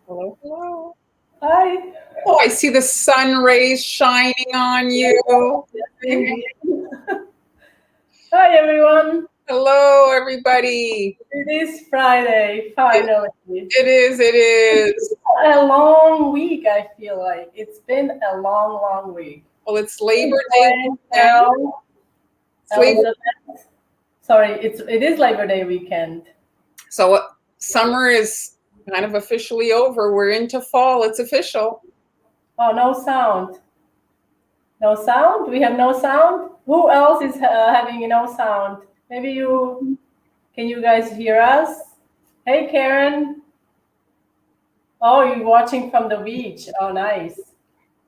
Hello, hello. Hi. Oh, I see the sun rays shining on you. Hi, everyone. Hello, everybody. It is Friday, finally. It is. It's a long week, I feel like. It's been a long, long week. Well, it's Labor Day weekend. Sorry, it is Labor Day weekend. So summer is kind of officially over. We're into fall. It's official. Oh, no sound. No sound? We have no sound? Who else is having no sound? Maybe you... Can you guys hear us? Hey, Karen. Oh, you're watching from the beach. Oh, nice.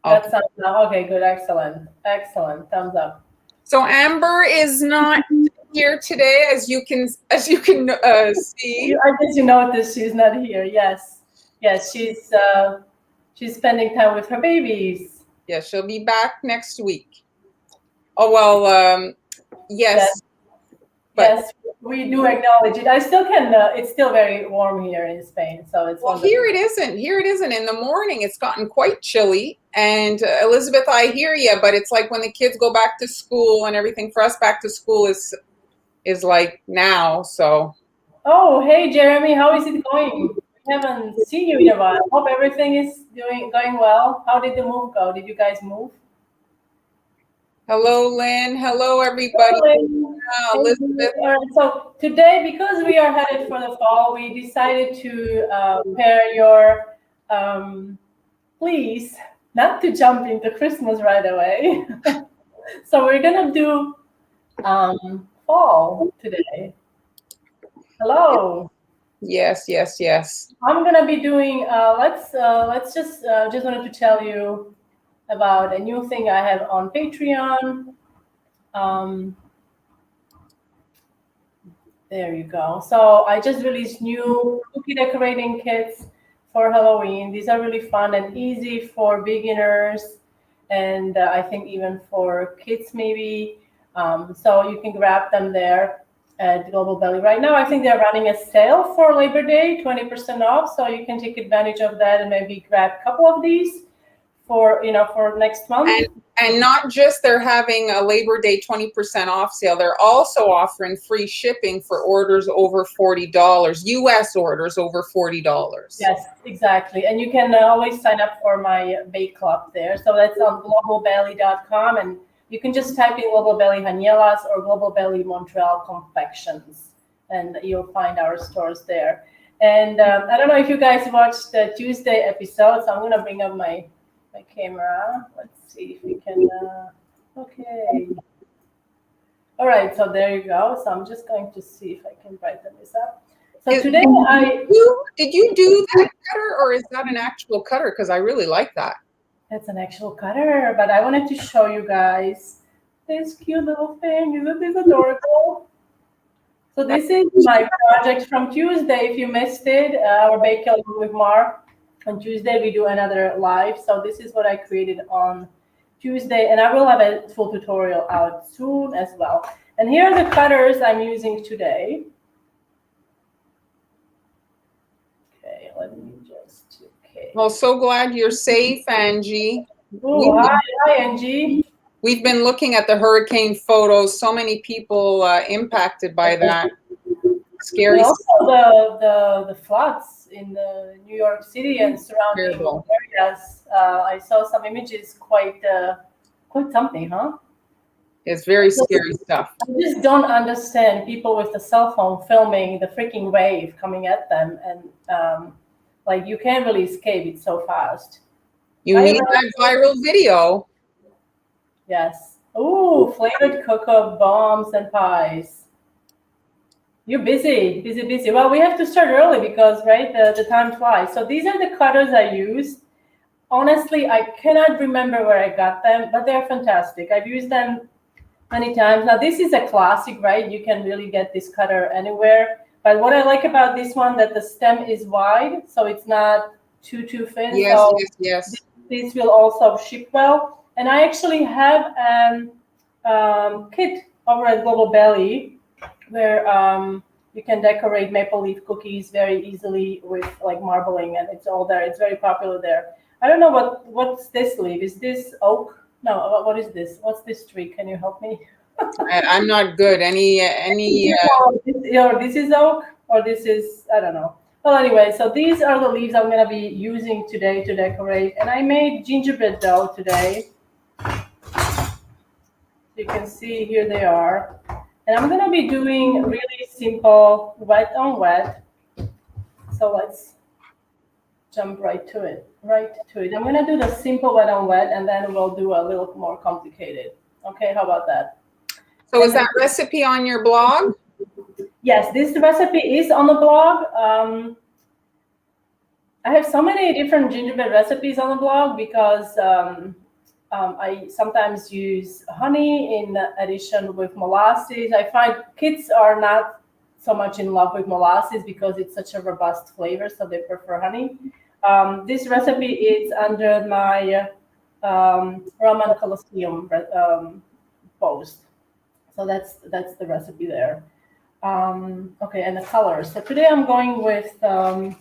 That sounds okay. Good, excellent, excellent. Thumbs up. So Amber is not here today, as you can see. I guess you noticed she's not here. Yes, yes, she's spending time with her babies. Yeah, she'll be back next week. Oh well, yes. Yes, we do acknowledge it. I still can. It's still very warm here in Spain, so it's. Well, here it isn't. Here it isn't. In the morning, it's gotten quite chilly. And Elizabeth, I hear you, but it's like when the kids go back to school and everything. For us, back to school is like now. So. Oh, hey, Jeremy, how is it going? We haven't seen you in a while. Hope everything is going well. How did the move go? Did you guys move? Hello, Lynn. Hello, everybody. Hello, Elizabeth. So today, because we are headed for the fall, we decided to pair your please not to jump into Christmas right away. So we're gonna do fall today. Hello. Yes. I'm gonna be doing. Let's just wanted to tell you about a new thing I have on Patreon. There you go. So I just released new cookie decorating kits for Halloween. These are really fun and easy for beginners, and I think even for kids maybe. So you can grab them there at Global Belly. Right now, I think they're running a sale for Labor Day, 20% off. So you can take advantage of that and maybe grab a couple of these for next month. And not just they're having a Labor Day 20% off sale, they're also offering free shipping for orders over $40, US orders over $40. Yes, exactly. And you can always sign up for my bake club there. So that's on globalbelly.com, and you can just type in Global Belly Hanielas or Global Belly Montreal Confections, and you'll find our stores there. And I don't know if you guys watched the Tuesday episode, so I'm going to bring up my camera. Let's see if we can. Okay. All right. So there you go. So I'm just going to see if I can brighten this up. So today did you do that cutter, or is that an actual cutter? Because I really like that. That's an actual cutter, but I wanted to show you guys this cute little thing. Isn't this adorable? So this is my project from Tuesday. If you missed it, our Bake with Mark. On Tuesday, we do another live. So this is what I created on Tuesday, and I will have a full tutorial out soon as well. And here are the cutters I'm using today. Okay, let me just, okay. Well, so glad you're safe, Angie. Oh, hi, Angie. We've been looking at the hurricane photos. So many people impacted by that. Scary. And also the floods in the New York City and surrounding areas. I saw some images, quite something, huh? It's very scary stuff. I just don't understand people with the cell phone filming the freaking wave coming at them, and like you can't really escape it so fast. You need that viral video. Yes. Ooh, flavored cocoa bombs and pies. You're busy. Well, we have to start early because, right, the time flies. So these are the cutters I used. Honestly, I cannot remember where I got them, but they're fantastic. I've used them many times. Now, this is a classic, right? You can really get this cutter anywhere. But what I like about this one, that the stem is wide, so it's not too thin. Yes, So yes. this will also ship well. And I actually have kit over at Global Belly where you can decorate maple leaf cookies very easily with like marbling, and it's all there. It's very popular there. I don't know what's this leaf. Is this oak? No, what is this? What's this tree? Can you help me? I'm not good. Any This is oak, or this is, I don't know. Well, anyway, so these are the leaves I'm gonna be using today to decorate, and I made gingerbread dough today. You can see here they are, and I'm gonna be doing really simple wet on wet. So let's jump right to it. I'm gonna do the simple wet on wet, and then we'll do a little more complicated. Okay, how about that? So is that recipe on your blog? Yes, this recipe is on the blog. I have so many different gingerbread recipes on the blog because I sometimes use honey in addition with molasses. I find kids are not so much in love with molasses because it's such a robust flavor, so they prefer honey. This recipe is under my Roman Colosseum post. So that's the recipe there. Okay, and the colors. So today I'm going with, let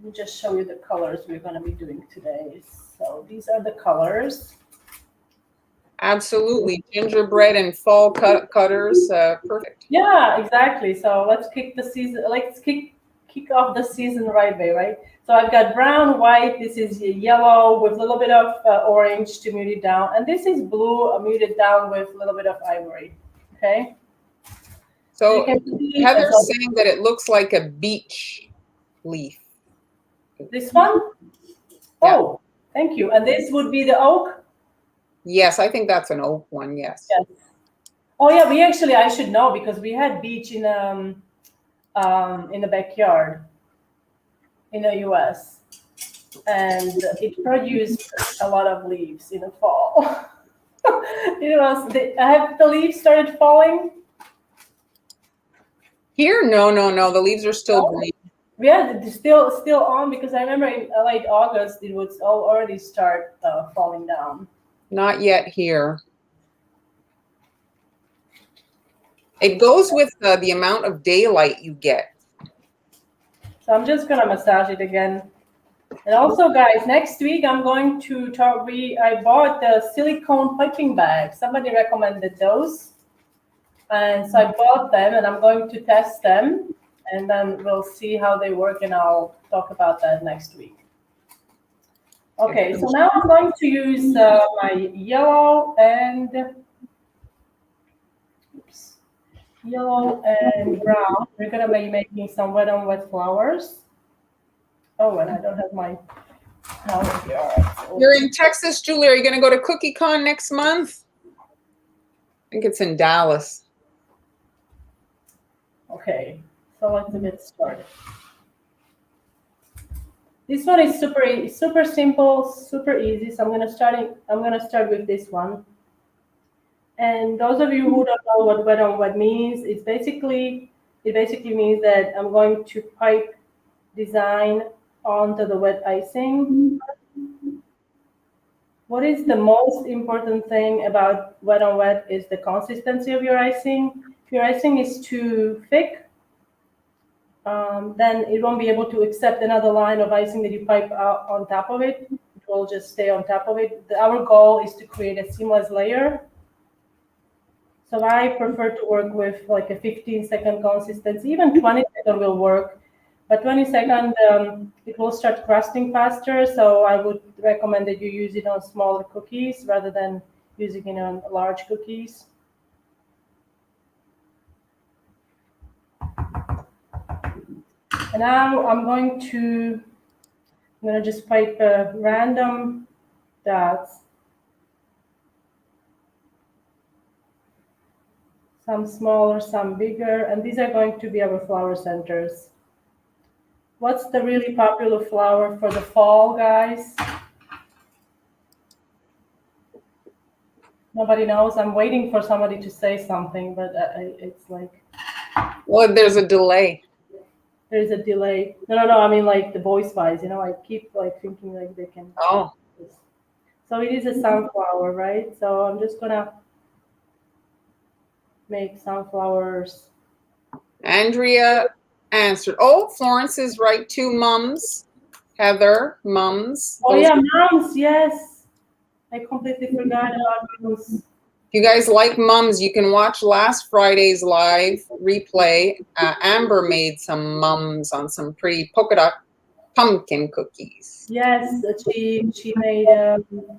me just show you the colors we're going to be doing today. So these are the colors. Absolutely. Gingerbread and fall cutters. Perfect. Yeah, exactly. So let's kick the season. Let's kick off the season the right way, right? So I've got brown, white. This is yellow with a little bit of orange to mute it down, and this is blue, muted down with a little bit of ivory. Okay. So See, Heather's saying that it looks like a beech leaf. This one? Yeah. Oh, thank you. And this would be the oak? Yes, I think that's an oak one. Yes. Oh yeah, I should know because we had beech in the backyard in the US, and it produced a lot of leaves in the fall. Have the leaves started falling? Here, no. The leaves are still green. Yeah, it's still on because I remember in late August it would already start falling down. Not yet here. It goes with the amount of daylight you get. So I'm just gonna massage it again. And also, guys, next week I'm going to talk. I bought the silicone piping bag. Somebody recommended those, and so I bought them, and I'm going to test them, and then we'll see how they work, and I'll talk about that next week. Okay, so now I'm going to use my yellow and brown. We're gonna be making some wet on wet flowers. Oh, and I don't have my house here. You're in Texas, Julie. Are you going to go to CookieCon next month? I think it's in Dallas. Okay, so let's get started. This one is super simple, super easy. So I'm gonna start with this one. And those of you who don't know what wet on wet means, it basically means that I'm going to pipe design onto the wet icing. What is the most important thing about wet on wet is the consistency of your icing. If your icing is too thick, then it won't be able to accept another line of icing that you pipe out on top of it. It will just stay on top of it. Our goal is to create a seamless layer. So I prefer to work with like a 15-second consistency. Even 20-second will work, but 20-second it will start crusting faster. So I would recommend that you use it on smaller cookies rather than using it on large cookies. And now I'm going to just pipe random dots. Some smaller, some bigger, and these are going to be our flower centers. What's the really popular flower for the fall, guys? Nobody knows. I'm waiting for somebody to say something, but it's like... Well, there's a delay. There's a delay. No. I mean, like the voice-wise, I keep like thinking like they can. Oh, So it is a sunflower, right? So I'm just gonna make sunflowers. Andrea answered. Oh, Florence is right too. Mums. Heather, mums. Oh yeah, mums. Yes, I completely forgot about mums. If you guys like mums, you can watch last Friday's live replay. Amber made some mums on some pretty polka dot pumpkin cookies. Yes, she made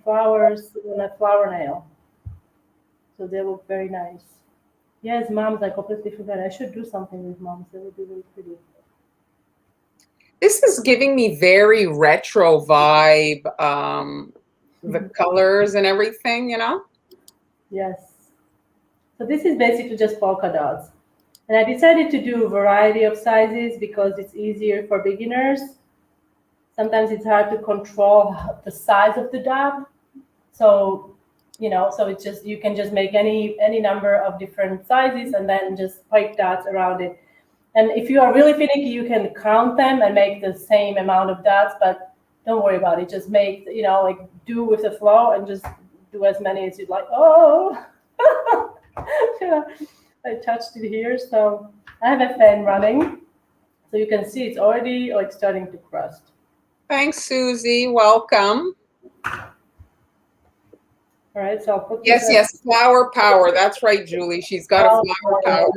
flowers on a flower nail, so they look very nice. Yes, mums. I completely forgot. I should do something with mums. They would be really pretty. This is giving me very retro vibe. The colors and everything, Yes. So this is basically just polka dots. And I decided to do a variety of sizes because it's easier for beginners. Sometimes it's hard to control the size of the dot. So, so it's just, you can just make any number of different sizes and then just pipe dots around it. And if you are really finicky, you can count them and make the same amount of dots, but don't worry about it. Just make, like do with the flow and just do as many as you'd like. Oh, yeah, I touched it here. So I have a fan running. So you can see it's already like starting to crust. Thanks, Susie. Welcome. All right, so I'll put yes, flower power. That's right, Julie. She's got a flower power.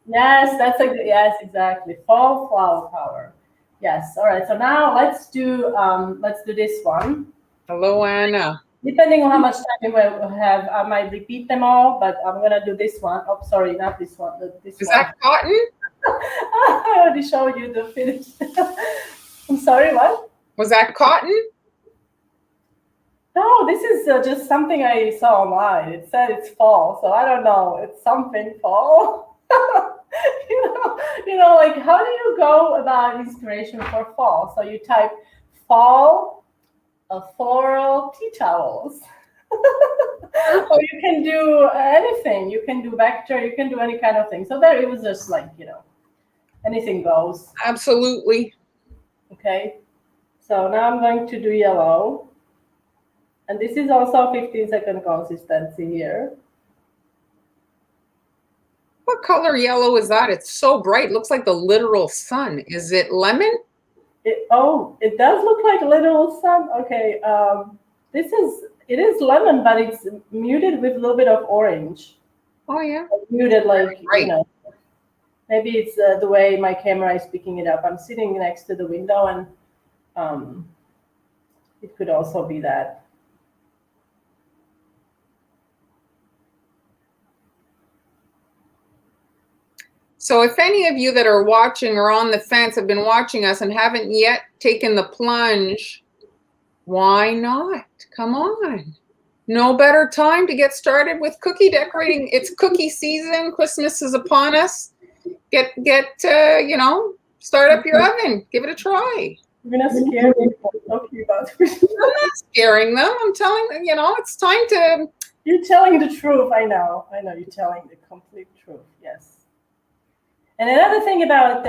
Yes, yes, exactly. Fall flower power. Yes. All right. So now let's do this one. Hello, Anna. Depending on how much time you have, I might repeat them all, but I'm gonna do this one. Oh, sorry, not this one. This Is one. that cotton? I already showed you the finish. I'm sorry. What? Was that cotton? No, this is just something I saw online. It said it's fall, so I don't know. It's something fall. Like how do you go about inspiration for fall? So you type fall, floral tea towels. Or you can do anything. You can do vector. You can do any kind of thing. So there, it was just like anything goes. Absolutely. Okay. So now I'm going to do yellow. And this is also 15-second consistency here. What color yellow is that? It's so bright. It looks like the literal sun. Is it lemon? It does look like literal sun. Okay. It is lemon, but it's muted with a little bit of orange. Oh yeah. Muted, like right. Maybe it's the way my camera is picking it up. I'm sitting next to the window, and it could also be that. So if any of you that are watching or on the fence have been watching us and haven't yet taken the plunge, why not? Come on. No better time to get started with cookie decorating. It's cookie season. Christmas is upon us. Get start up your oven. Give it a try. You're gonna scare me. Okay, about it. I'm not scaring them. I'm telling them, it's time to. You're telling the truth. I know. You're telling the complete truth. Yes. And another thing about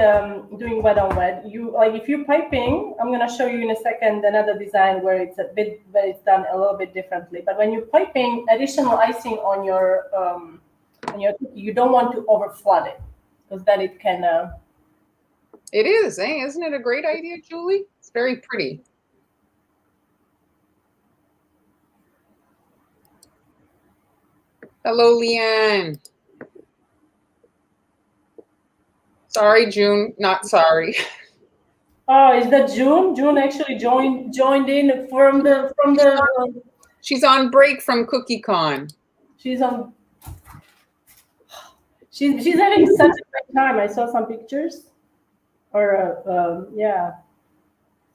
doing wet on wet, if you're piping, I'm gonna show you in a second another design where it's done a little bit differently. But when you're piping additional icing on your cookie, you don't want to over flood it because then it can. It is, isn't it a great idea, Julie? It's very pretty. Hello, Leanne. Sorry, June. Not sorry. Oh, is that June? June actually joined in from the. She's on break from CookieCon. She's having such a great time. I saw some pictures. Yeah.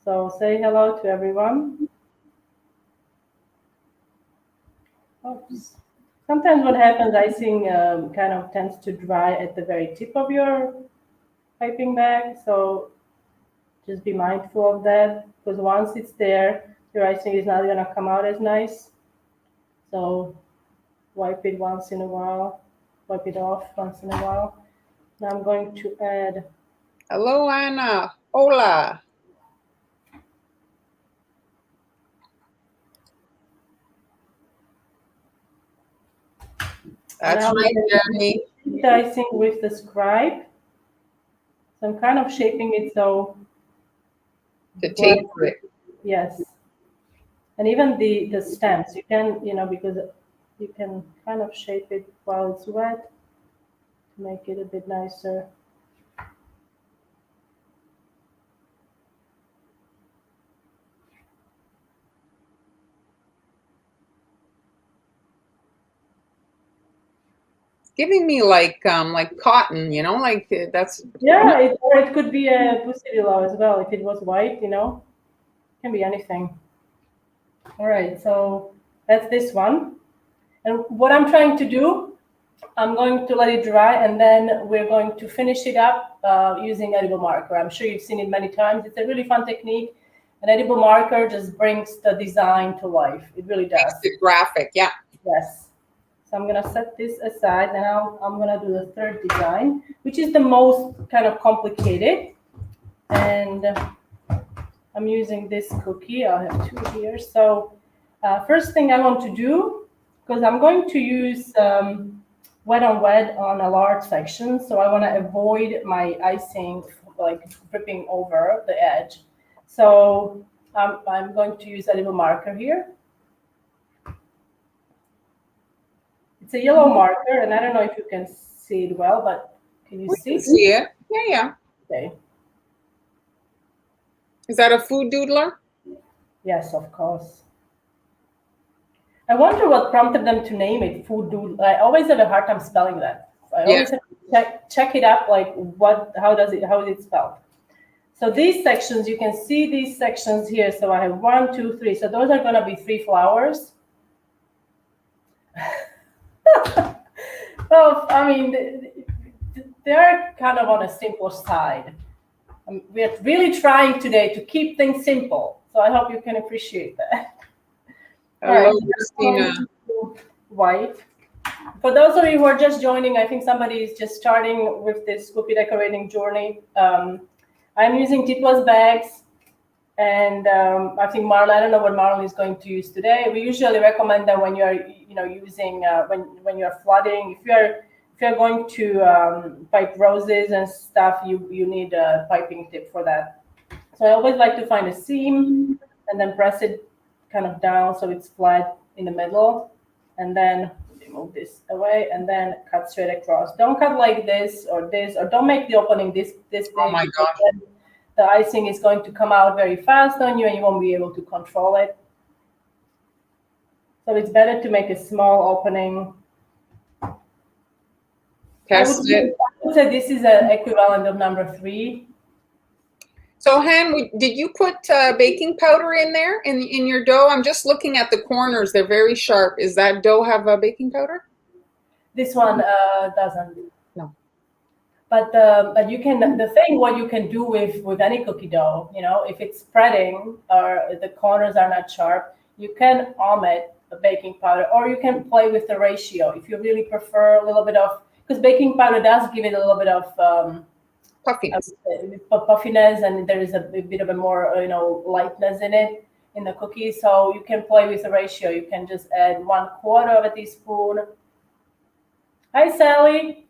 So say hello to everyone. Oops. Sometimes what happens, icing kind of tends to dry at the very tip of your piping bag. So just be mindful of that, because once it's there, your icing is not going to come out as nice. So wipe it once in a while, wipe it off once in a while. Now I'm going to add Hello, Anna. Hola. That's Now right, Jeremy. dicing with the scribe. So I'm kind of shaping it so To like, taper it. yes. And even the stems, you can, because you can kind of shape it while it's wet to make it a bit nicer. Giving me like cotton, like that's Yeah, or it could be a pussy willow as well if it was white, can be anything. All right, so that's this one. And what I'm trying to do, I'm going to let it dry and then we're going to finish it up using edible marker. I'm sure you've seen it many times. It's a really fun technique. An edible marker just brings the design to life. It really does. makes it graphic. Yeah. Yes. So I'm gonna set this aside and now I'm gonna do the third design, which is the most kind of complicated. And I'm using this cookie. I have two here. So first thing I want to do, because I'm going to use wet on wet on a large section, so I want to avoid my icing like dripping over the edge. So I'm going to use a little marker here. It's a yellow marker, and I don't know if you can see it well, but can you We see? can see it. Yeah, yeah. Okay. Is that a food doodler? Yes, of course. I wonder what prompted them to name it food doodle. I always have a hard time spelling that. I always have to check it up, like how is it spelled? So these sections, you can see these sections here. So I have 1, 2, 3. So those are going to be 3 flowers. Well, I mean, they're kind of on a simple side. We're really trying today to keep things simple. So I hope you can appreciate that. Hello, All Christina. White. For those of you who are just joining, I think somebody is just starting with this cookie decorating journey. I'm using T+ bags, and I think Marlon. I don't know what Marlon is going to use today. We usually recommend that when you are, using when you are flooding. If you are going to pipe roses and stuff, you need a piping tip for that. So I always like to find a seam and then press it kind of down so it's flat in the middle, and then move this away and then cut straight across. Don't cut like this, or don't make the opening this big. Oh my gosh. The icing is going to come out very fast on you and you won't be able to control it. So it's better to make a small opening. Test it. I would say this is an equivalent of number 3. So, Han, did you put baking powder in there in your dough? I'm just looking at the corners; they're very sharp. Is that dough have a baking powder? This one doesn't. No. But you can. The thing what you can do with any cookie dough, if it's spreading or the corners are not sharp, you can omit the baking powder, or you can play with the ratio if you really prefer a little bit of, because baking powder does give it a little bit of Puffiness. Puffiness, and there is a bit of a more lightness in it in the cookie. So you can play with the ratio. You can just add 1/4 of a teaspoon. Hi, Sally.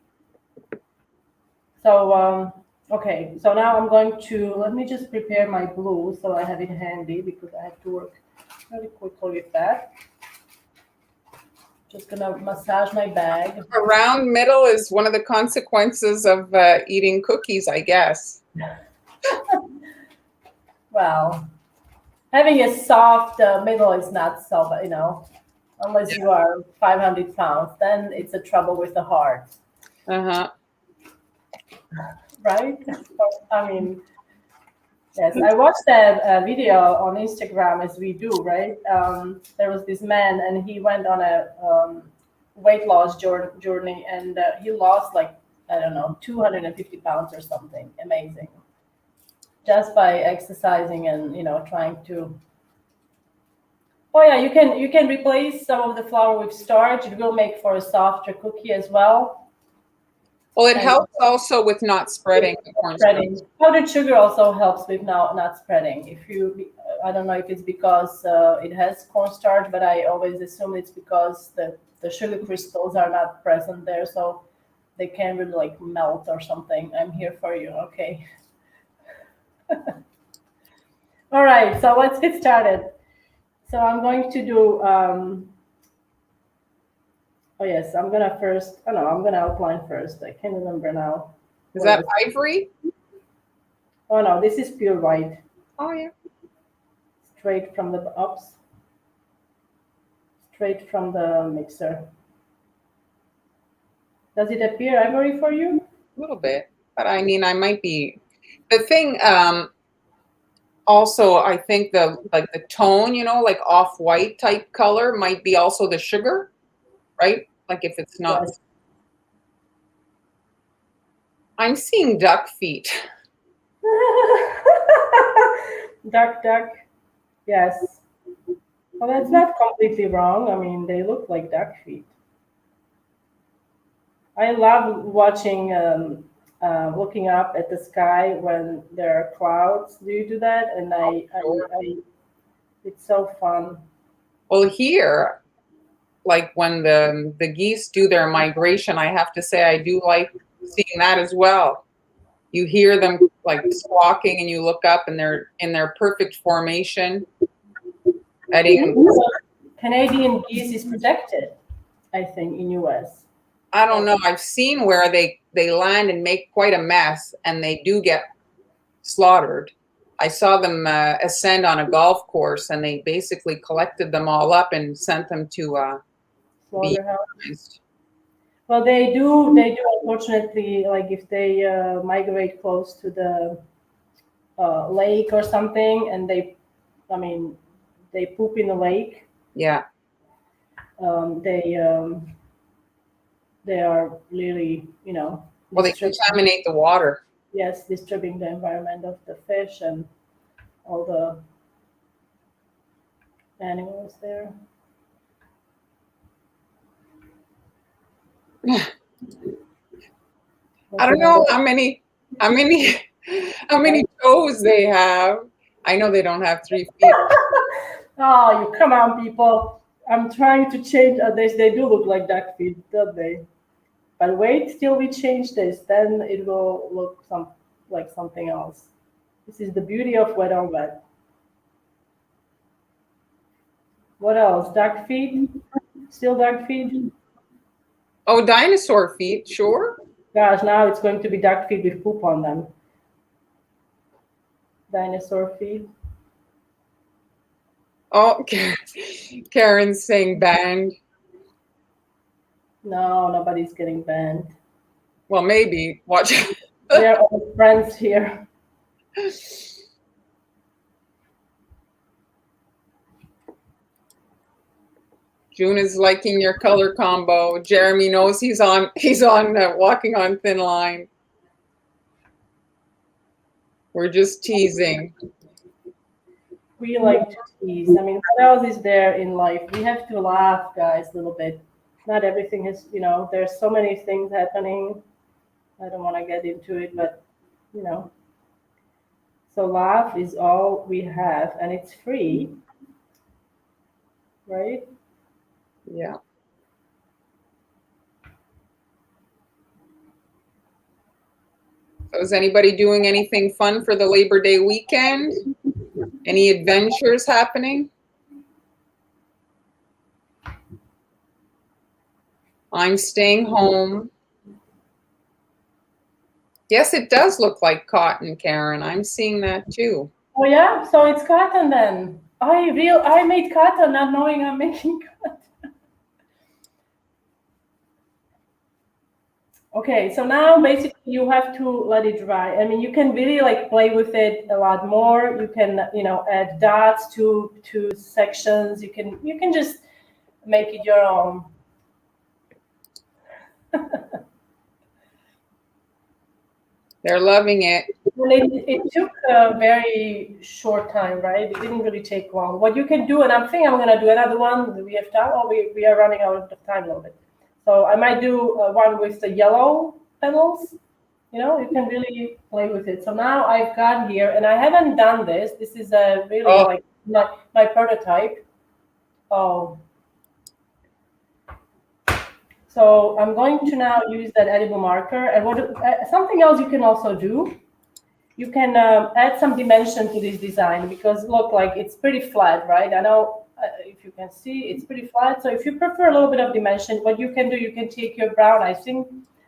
So okay, so now I'm going to, let me just prepare my glue so I have it handy because I have to work really quickly with that. Just gonna massage my bag. A round middle is one of the consequences of eating cookies, I guess. Well, having a soft middle is not so, unless you are 500 pounds, then it's a trouble with the heart. Uh-huh. Right? I mean, yes, I watched that video on Instagram, as we do, right? There was this man, and he went on a weight loss journey, and he lost like, I don't know, 250 pounds or something. Amazing. Just by exercising and trying to. Oh yeah, you can replace some of the flour with starch. It will make for a softer cookie as well. Well, it And helps also with not spreading the spreading. cornstarch. Powdered sugar also helps with not spreading. If you, I don't know if it's because it has cornstarch, but I always assume it's because the sugar crystals are not present there, so they can't really like melt or something. I'm here for you. Okay. All right. So let's get started. So I'm going to do. Oh yes, I'm gonna first. Oh no, I'm gonna outline first. I can't remember now. Is that ivory? Oh no, this is pure white, Oh yeah. straight from the ups, straight from the mixer. Does it appear ivory for you? A little bit, but I mean, I might be. The thing, also, I think the tone, like off-white type color, might be also the sugar, right? Like if it's not. Yes. I'm seeing duck feet. Duck. Yes. Well, that's not completely wrong. I mean, they look like duck feet. I love watching, looking up at the sky when there are clouds. Do you do that? And Sure. it's so fun. Well, here, like when the geese do their migration, I have to say I do like seeing that as well. You hear them like squawking, and you look up, and they're in their perfect formation, heading. Canadian geese is protected, I think, in US. I don't know. I've seen where they land and make quite a mess, and they do get slaughtered. I saw them ascend on a golf course, and they basically collected them all up and sent them to be Slaughterhouse. euthanized. Well, they do. They do. Unfortunately, like if they migrate close to the lake or something, and I mean, they poop in the lake. Yeah. Um, they um, they are really, Well, they contaminate the water. yes, disturbing the environment of the fish and all the animals there. I don't know how many toes they have. I know they don't have 3 feet. Oh, you come on, people! I'm trying to change. They do look like duck feet, don't they? But wait till we change this, then it will look like something else. This is the beauty of wet on wet. What else? Duck feet? Still duck feet? Oh, dinosaur feet, sure. Gosh, now it's going to be duck feet with poop on them. Dinosaur feet. Oh, Karen's saying banned. No, nobody's getting banned. Well, maybe. Watch. We're all friends here. June is liking your color combo. Jeremy knows he's on walking on thin line. We're just teasing. We like to tease. I mean, what else is there in life? We have to laugh, guys, a little bit. Not everything is, there's so many things happening. I don't want to get into it, but, So laugh is all we have, and it's free, right? Yeah. So is anybody doing anything fun for the Labor Day weekend? Any adventures happening? I'm staying home. Yes, it does look like cotton, Karen. I'm seeing that too. Oh yeah, so it's cotton then. I made cotton not knowing I'm making cotton. Okay, so now basically you have to let it dry. I mean, you can really like play with it a lot more. You can, add dots to sections. You can just make it your own. They're loving it. Well, it took a very short time, right? It didn't really take long. What you can do, and I'm thinking I'm going to do another one. Do we have time? Oh, we are running out of time a little bit. So I might do one with the yellow petals. You can really play with it. So now I've got here, and I haven't done this. This is a really like my prototype. Oh. So I'm going to now use that edible marker. And something else you can also do, you can add some dimension to this design, because look, like it's pretty flat, right? I know if you can see, it's pretty flat. So if you prefer a little bit of dimension, what you can do, you can take your brown icing,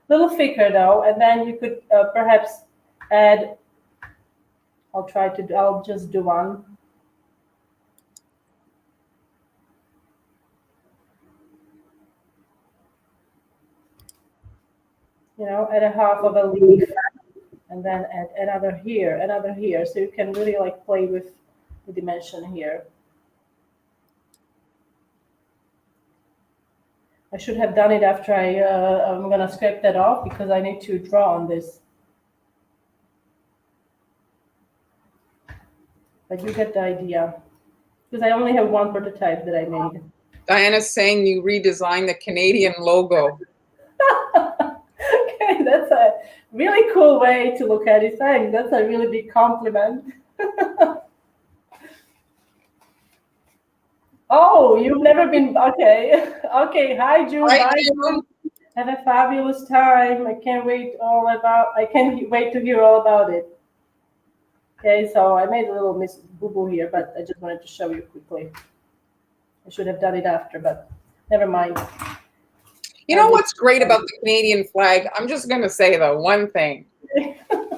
a little thicker though, and then you could perhaps add, I'll just do one. Add a half of a leaf, and then add another here, so you can really like play with the dimension here. I should have done it after I'm gonna scrape that off, because I need to draw on this. But you get the idea, because I only have one prototype that I made. Diana's saying you redesigned the Canadian logo. Okay, that's a really cool way to look at it. Thanks. That's a really big compliment. Oh, you've never been, okay. Okay, hi June. Hi, Bye, June. Have a fabulous time. I can't wait to hear all about it. Okay, so I made a little miss boo-boo here, but I just wanted to show you quickly. I should have done it after, but never mind. You know what's great about the Canadian flag? I'm just going to say though, one thing.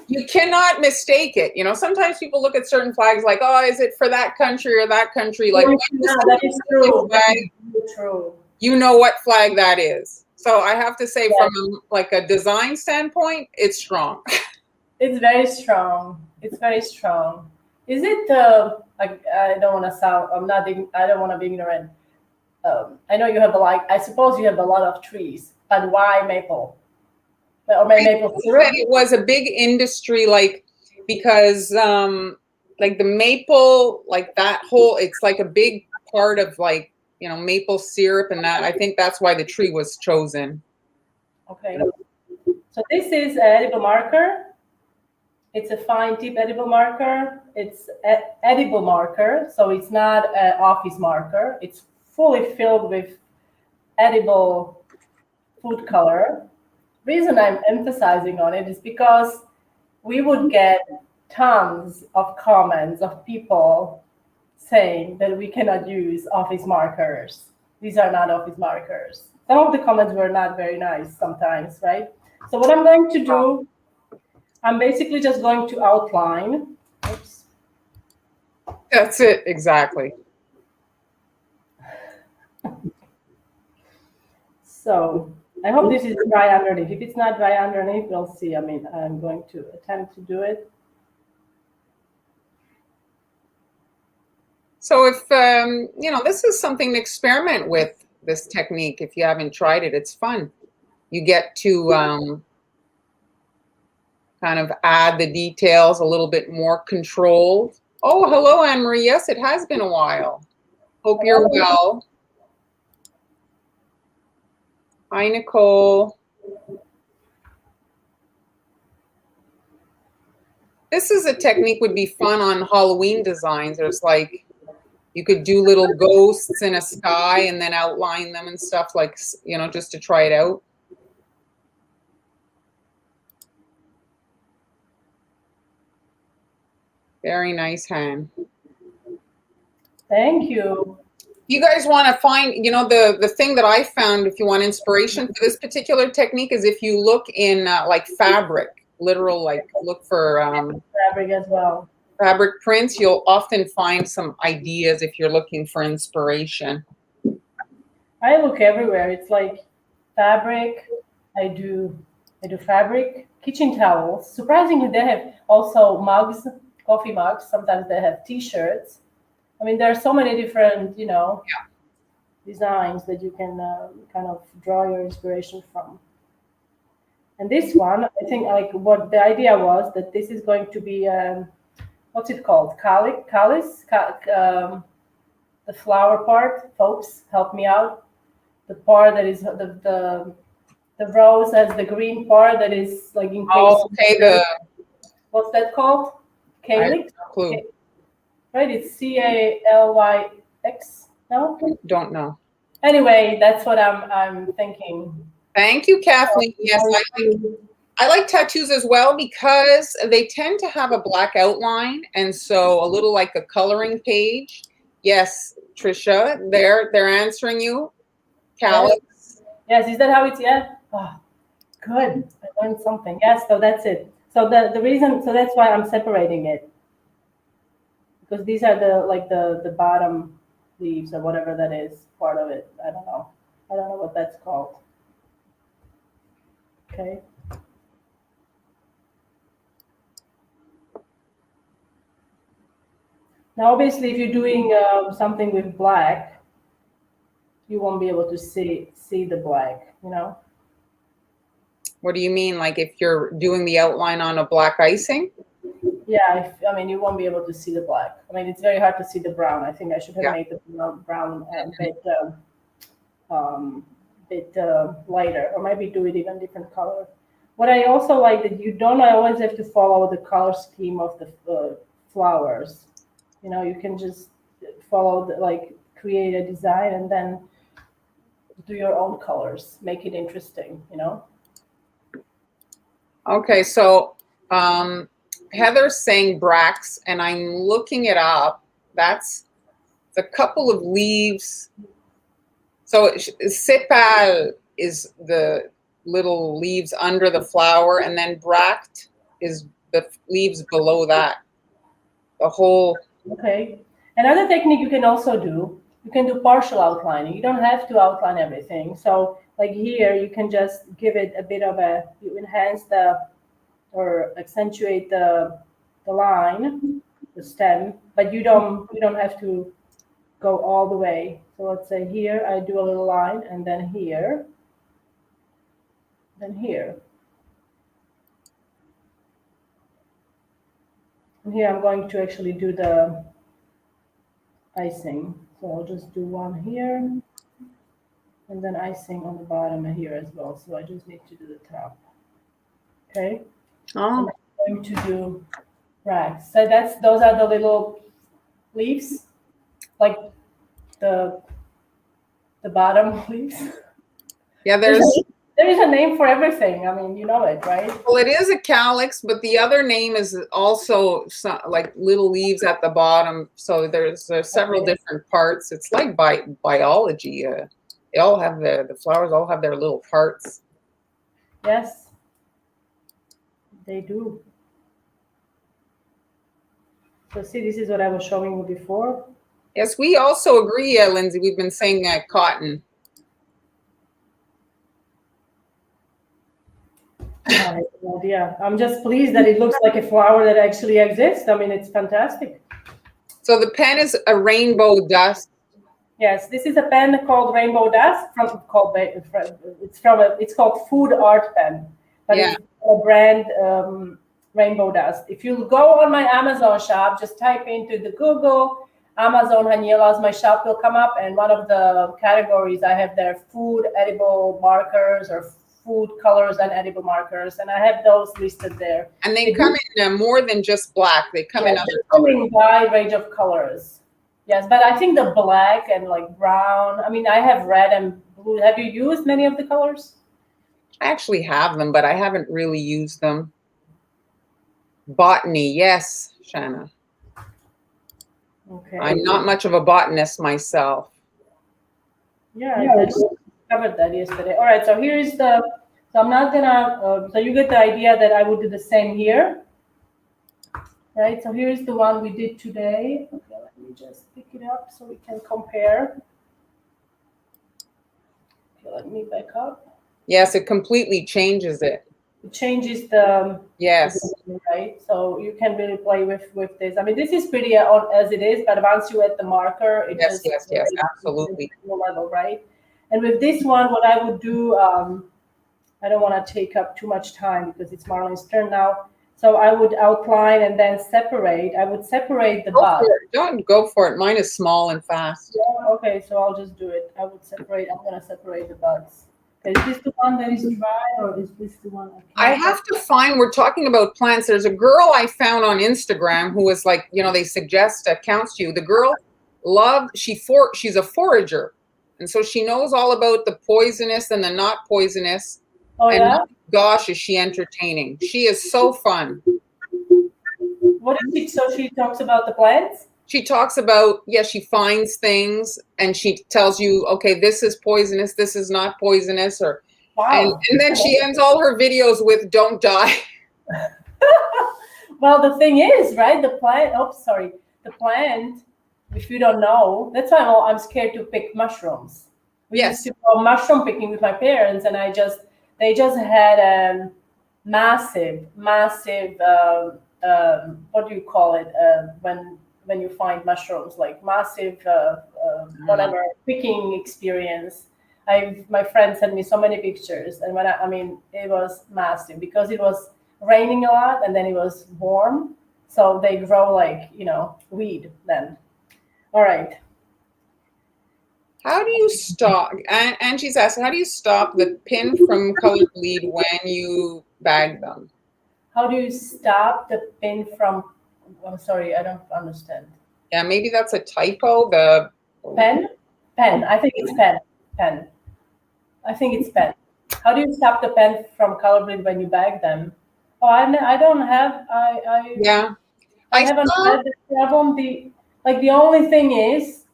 You cannot mistake it. Sometimes people look at certain flags like, oh, is it for that country or that country? Like, that is true. That is true. You know what flag that is. So I have to say, from like a design standpoint, it's strong. It's very strong. It's very strong. Is it? I don't want to sound. I don't want to be ignorant. I know you have I suppose you have a lot of trees, but why maple? Or maple syrup? It was a big industry, like, because like the maple, like that whole, it's like a big part of like, maple syrup and that. I think that's why the tree was chosen. Okay. So this is an edible marker. It's a fine tip edible marker. It's edible marker, so it's not an office marker. It's fully filled with edible food color. Reason I'm emphasizing on it is because we would get tons of comments of people saying that we cannot use office markers. These are not office markers. Some of the comments were not very nice sometimes, right? So what I'm going to do, I'm basically just going to outline. Oops. That's it, exactly. So I hope this is dry underneath. If it's not dry underneath, we'll see. I mean, I'm going to attempt to do it. So if, this is something to experiment with, this technique. If you haven't tried it, it's fun. You get to kind of add the details a little bit more controlled. Oh, hello, Anne-Marie. Yes, it has been a while. Hope you're well. Hi, Nicole. This is a technique would be fun on Halloween designs. There's like, you could do little ghosts in a sky and then outline them and stuff, like, just to try it out. Very nice, Han. Thank you. You guys want to find, the thing that I found, if you want inspiration for this particular technique, is if you look in like fabric, literal, like look for fabric as well. Fabric prints, you'll often find some ideas if you're looking for inspiration. I look everywhere. It's like fabric. I do fabric, kitchen towels. Surprisingly, they have also mugs, coffee mugs. Sometimes they have T-shirts. I mean, there are so many different, designs that you can kind of draw your inspiration from. And this one, I think, like what the idea was that this is going to be, what's it called? Calice? The flower part. Folks, help me out. The part that is the The rose has the green part that is like in case. Oh, okay. What's that called? Calyx? No clue. Right, it's Calyx. No? Don't know. Anyway, that's what I'm thinking. Thank you, Kathleen. Yes, I like tattoos as well because they tend to have a black outline, and so a little like a coloring page. Yes, Trisha, they're answering you. Calyx. Yes, is that how it's? Yeah. Oh, good. I learned something. Yes, so that's it. So the reason, so that's why I'm separating it, because these are the bottom leaves or whatever that is part of it. I don't know what that's called. Okay. Now, obviously, if you're doing something with black, you won't be able to see the black, you know? What do you mean? Like if you're doing the outline on a black icing? Yeah, I mean, you won't be able to see the black. I mean, it's very hard to see the brown. I think I should have made the brown a bit lighter, or maybe do it even different color. What I also like that you don't always have to follow the color scheme of the flowers. You know, you can just follow create a design and then do your own colors, make it interesting, you know? Okay, so Heather's saying Brax, and I'm looking it up. That's a couple of leaves. So sepal is the little leaves under the flower, and then bract is the leaves below that. The whole. Okay. Another technique you can also do, you can do partial outlining. You don't have to outline everything. So like here, you can just give it a bit of you enhance or accentuate the line, the stem, but you don't have to go all the way. So let's say here, I do a little line, and then here, then here. And here I'm going to actually do the icing. So I'll just do one here, and then icing on the bottom and here as well. So I just need to do the top. Okay. Oh. And I'm going to do rags. So those are the little leaves, like the bottom leaves. Yeah, there is a name for everything. I mean, you know it, right? Well, it is a calyx, but the other name is also like little leaves at the bottom. So there's several different parts. It's like biology. They all have the flowers all have their little parts. Yes, they do. So see, this is what I was showing you before. Yes, we also agree, Lindsay. We've been saying cotton. I have no idea. I'm just pleased that it looks like a flower that actually exists. I mean, it's fantastic. So the pen is a rainbow dust. Yes, this is a pen called Rainbow Dust. It's called Food Art Pen, but it's a brand Rainbow Dust. If you go on my Amazon shop, just type into the Google Amazon Hanielas, my shop will come up, and one of the categories I have there food edible markers or food colors and edible markers, and I have those listed there. And they come in more than just black. They come in other colors. In a wide range of colors. Yes, but I think the black and like brown. I mean, I have red and blue. Have you used many of the colors? I actually have them, but I haven't really used them. Botany, yes, Shanna. Okay. I'm not much of a botanist myself. Yeah, I covered that yesterday. All right, so here is so I'm not gonna, so you get the idea that I would do the same here. Right, so here's the one we did today. Okay, let me just pick it up so we can compare. Okay, let me back up. Yes, it completely changes it. It changes the right, so you can really play with this. I mean, this is pretty as it is, but once you add the marker, it yes, absolutely level, right? And with this one, what I would do, I don't want to take up too much time because it's Marlene's turn now. So I would outline and then separate. I would separate the bud. Don't go for it. Mine is small and fast. Yeah, okay, so I'll just do it. I would separate. I'm going to separate the buds. Is this the one that is dry, or is this the one? I have to find, we're talking about plants. There's a girl I found on Instagram who was like, they suggest accounts to you. The girl she's a forager. And so she knows all about the poisonous and the not poisonous. Oh, and yeah? gosh, is she entertaining. She is so fun. What is it? So she talks about the plants? She talks about, she finds things and she tells you, okay, this is poisonous, this is not poisonous, or Wow. and then she ends all her videos with "don't die." Well, the thing is, right? The plant. If you don't know, that's why I'm scared to pick mushrooms. We used to go mushroom picking with my parents, and they just had massive. What do you call it when you find mushrooms? Like massive, whatever picking experience. My friend sent me so many pictures, and it was massive because it was raining a lot, and then it was warm, so they grow like weed then. All right. How do you stop? And she's asking, how do you stop the pin from colored bleed when you bag them? How do you stop the pin from? I'm sorry, I don't understand. Yeah, maybe that's a typo. The pen. I think it's pen. I think it's pen. How do you stop the pen from color bleed when you bag them? Oh, I don't have. I haven't had this problem. The only thing is,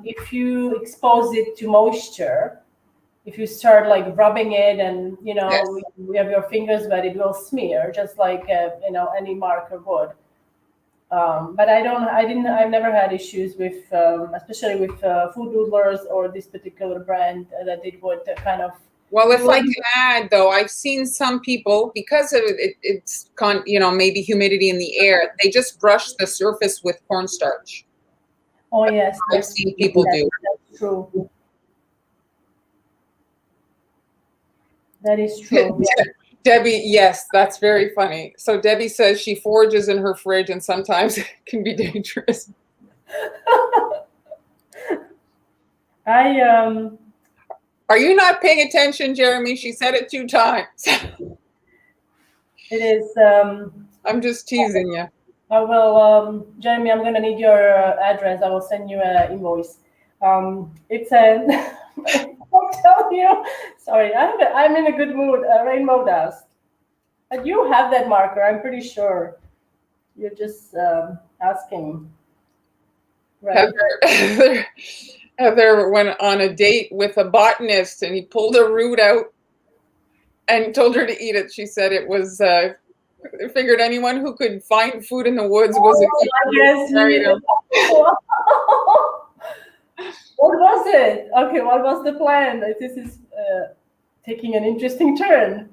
if you expose it to moisture, if you start like rubbing it and we have your fingers wet, it will smear just like any marker would. But I've never had issues with, especially with food doodlers or this particular brand that it would kind of. Well, if I can add, though, I've seen some people, because of it's maybe humidity in the air, they just brush the surface with cornstarch. Oh, yes. I've seen people do. That's true. That is true. Debbie, yes, that's very funny. So Debbie says she forages in her fridge and sometimes it can be dangerous. Are you not paying attention, Jeremy? She said it 2 times. It is. I'm just teasing you. I will, Jeremy, I'm going to need your address. I will send you an invoice. It's a, I'll tell you, sorry, I'm in a good mood, rainbow dust. But you have that marker, I'm pretty sure. You're just asking. Right? Heather went on a date with a botanist and he pulled a root out and told her to eat it. She said it was, figured anyone who could find food in the woods was a yes. What was it? Okay, what was the plan? This is taking an interesting turn.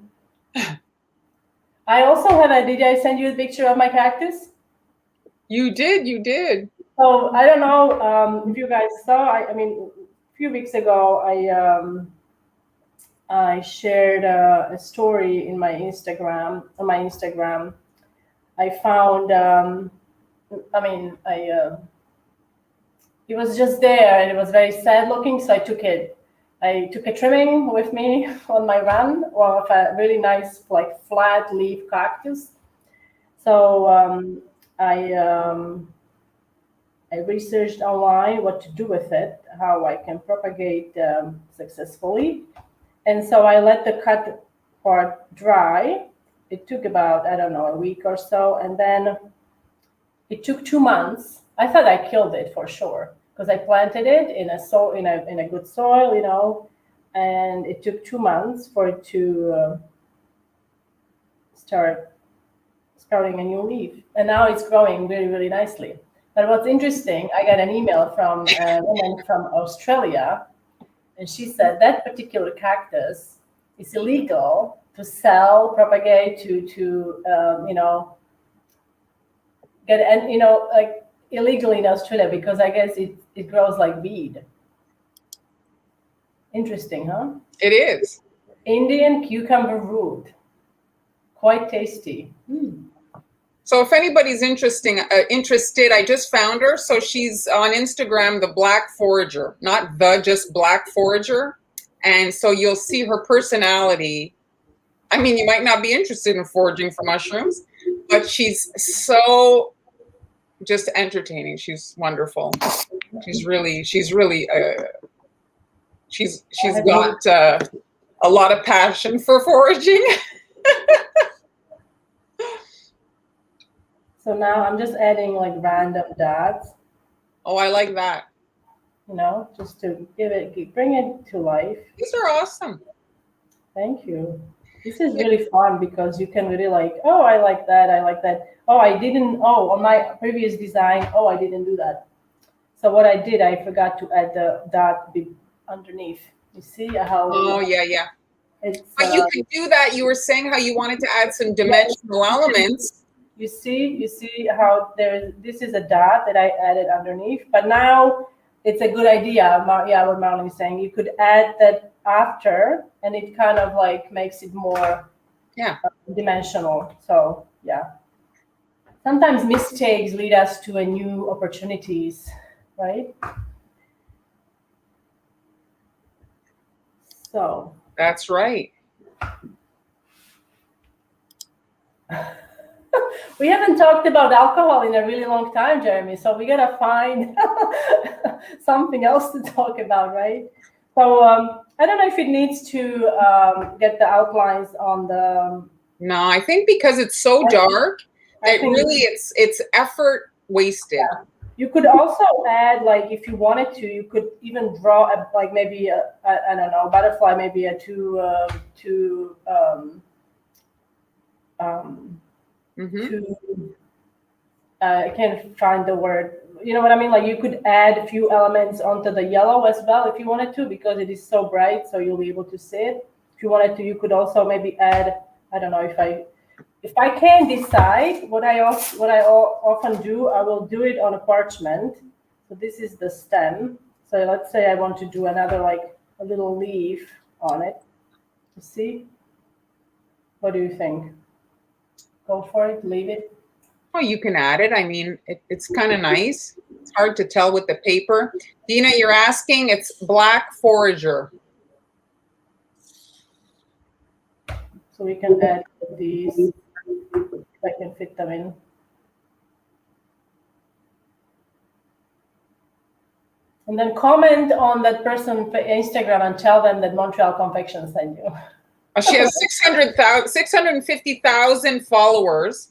I also have did I send you a picture of my cactus? You did. So I don't know if you guys saw, a few weeks ago, I shared a story in my Instagram. On my Instagram, I found, it was just there and it was very sad looking. So I took it. I took a trimming with me on my run of a really nice, like flat leaf cactus. So I researched online what to do with it, how I can propagate successfully. And so I let the cut part dry. It took about, a week or so. And then it took 2 months. I thought I killed it for sure because I planted it in a good soil, and it took 2 months for it to starting a new leaf. And now it's growing really, really nicely. But what's interesting, I got an email from a woman from Australia, and she said that particular cactus is illegal to sell, propagate, to get, and like illegally in Australia because I guess it grows like weed. Interesting, huh? It is. Indian cucumber root, quite tasty. So if anybody's interested, I just found her. So she's on Instagram, the Black Forager, not just Black Forager. And so you'll see her personality. I mean, you might not be interested in foraging for mushrooms, but she's so just entertaining. She's wonderful. She's got a lot of passion for foraging. So now I'm just adding like random dots. Oh, I like that. You know, just to bring it to life. These are awesome. Thank you. This is really fun because you can really like, oh, I like that. I like that. Oh, I didn't. Oh, on my previous design, oh, I didn't do that. So what I did, I forgot to add the dot underneath. You see how? Oh, yeah. It's, but you could do that. You were saying how you wanted to add some dimensional elements. You see how this is a dot that I added underneath, but now it's a good idea. Yeah, what Marlon is saying, you could add that after, and it kind of like makes it more dimensional. So yeah, sometimes mistakes lead us to a new opportunities, right? So that's right. We haven't talked about alcohol in a really long time, Jeremy. So we gotta find something else to talk about, right? So I don't know if it needs to get the outlines on the. No, I think because it's so dark, it's effort wasted. Yeah. You could also add, like, if you wanted to, you could even draw like maybe I don't know, butterfly, maybe a I can't find the word. You know what I mean? Like you could add a few elements onto the yellow as well if you wanted to, because it is so bright, so you'll be able to see it. If you wanted to, you could also maybe add. I don't know if I can decide what I often do. I will do it on a parchment. So this is the stem. So let's say I want to do another like a little leaf on it. You see? What do you think? Go for it. Leave it. Oh, you can add it. I mean, it's kind of nice. It's hard to tell with the paper. Dina, you're asking, it's black forager. So we can add these, if I can fit them in. And then comment on that person's Instagram and tell them that Montreal Confection sent you. She has 650,000 followers.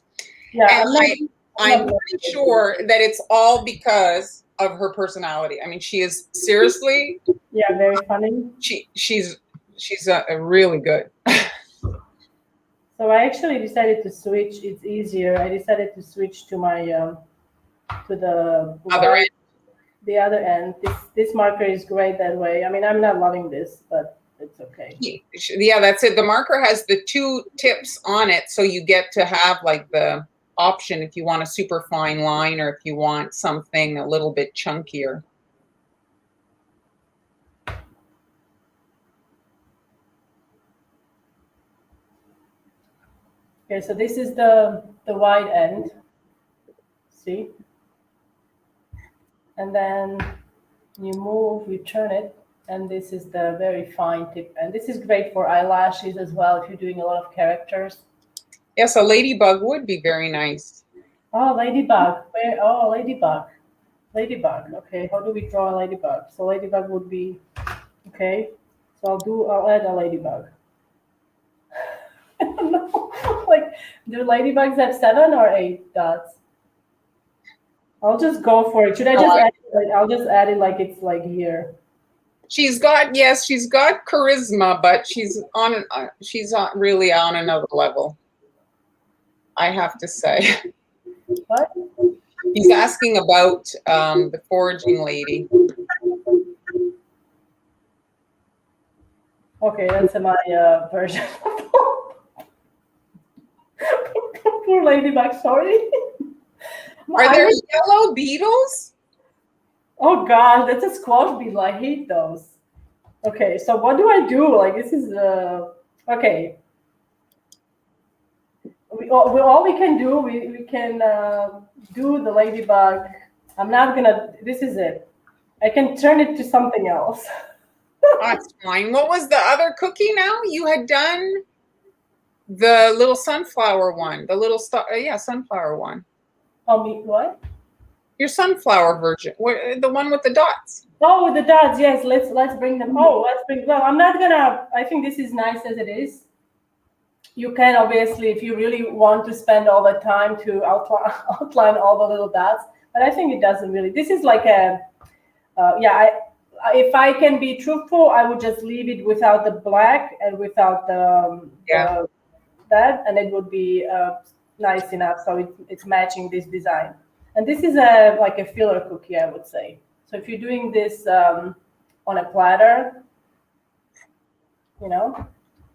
Yeah, and I'm pretty sure that it's all because of her personality. I mean, she is seriously. Yeah, very funny. She's really good. So I actually decided to switch. It's easier. I decided to switch to my to the other end. The other end. This marker is great that way. I mean, I'm not loving this, but it's okay. Yeah, that's it. The marker has the two tips on it, so you get to have like the option if you want a super fine line or if you want something a little bit chunkier. Okay, so this is the wide end. See? And then you move, you turn it, and this is the very fine tip. And this is great for eyelashes as well if you're doing a lot of characters. Yes, a ladybug would be very nice. Oh, ladybug. Where? Oh, ladybug. Ladybug. Okay, how do we draw a ladybug? So ladybug would be, okay. So I'll add a ladybug. I don't know. Like, do ladybugs have 7 or 8 dots? I'll just go for it. Should I just add it? Like, I'll just add it like it's like here. She's got charisma, but she's really on another level, I have to say. What? He's asking about the foraging lady. Okay, that's my version. Poor ladybug, sorry. Are there yellow beetles? Oh God, that's a squash beetle. I hate those. Okay, so what do I do? Like this is okay. All we can do, we can do the ladybug. I'm not gonna. This is it. I can turn it to something else. That's fine. What was the other cookie now? You had done the little sunflower one, the little star, yeah, sunflower one. Oh, me what? Your sunflower version, the one with the dots. Oh, with the dots. Yes, let's bring them. Oh, let's bring. Well, I'm not gonna. I think this is nice as it is. You can obviously, if you really want to spend all the time to outline outline all the little dots, but I think it doesn't really. This is like a. Yeah, if I can be truthful, I would just leave it without the black and without Yeah. that, and it would be nice enough. So it's matching this design. And this is a like a filler cookie, I would say. So if you're doing this on a platter, you know,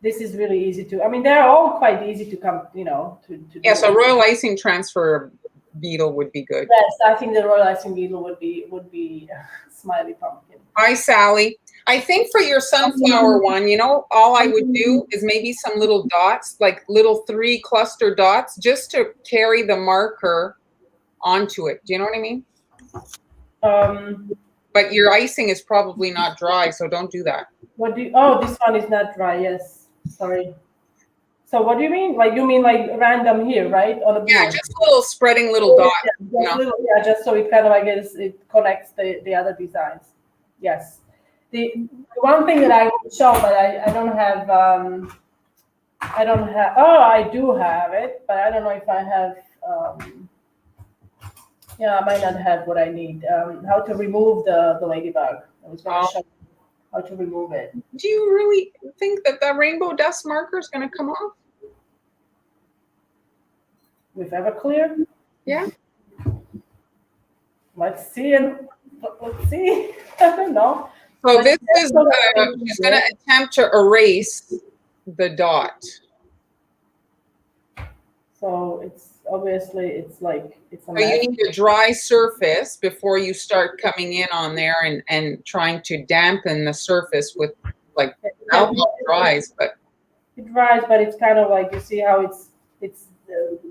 this is really easy to. I mean, they're all quite easy to come, you know, to Yeah. do. So royal icing transfer beetle would be good. Yes, I think the royal icing beetle would be smiley pumpkin. Hi, Sally. I think for your sunflower one, you know, all I would do is maybe some little dots, like little 3 cluster dots, just to carry the marker onto it. Do you know what I mean? But your icing is probably not dry, so don't do that. What do you, oh, this one is not dry. Yes, sorry. So what do you mean? Like you mean like random here, right? On a Yeah, board? just little spreading little dots. Yeah, just so it kind of, I guess, it connects the other designs. Yes. The one thing that I would show, but I don't have, oh, I do have it, but I don't know if I have, yeah, I might not have what I need. How to remove the ladybug. I was going to show you how to remove it. Do you really think that the rainbow dust marker is going to come off? With Everclear? Yeah. Let's see. Let's see. I don't know. So this is she's going to attempt to erase the dot. So it's obviously it's like it's a so you need a dry surface before you start coming in on there and trying to dampen the surface with like alcohol dries, but it dries, but it's kind of like you see how it's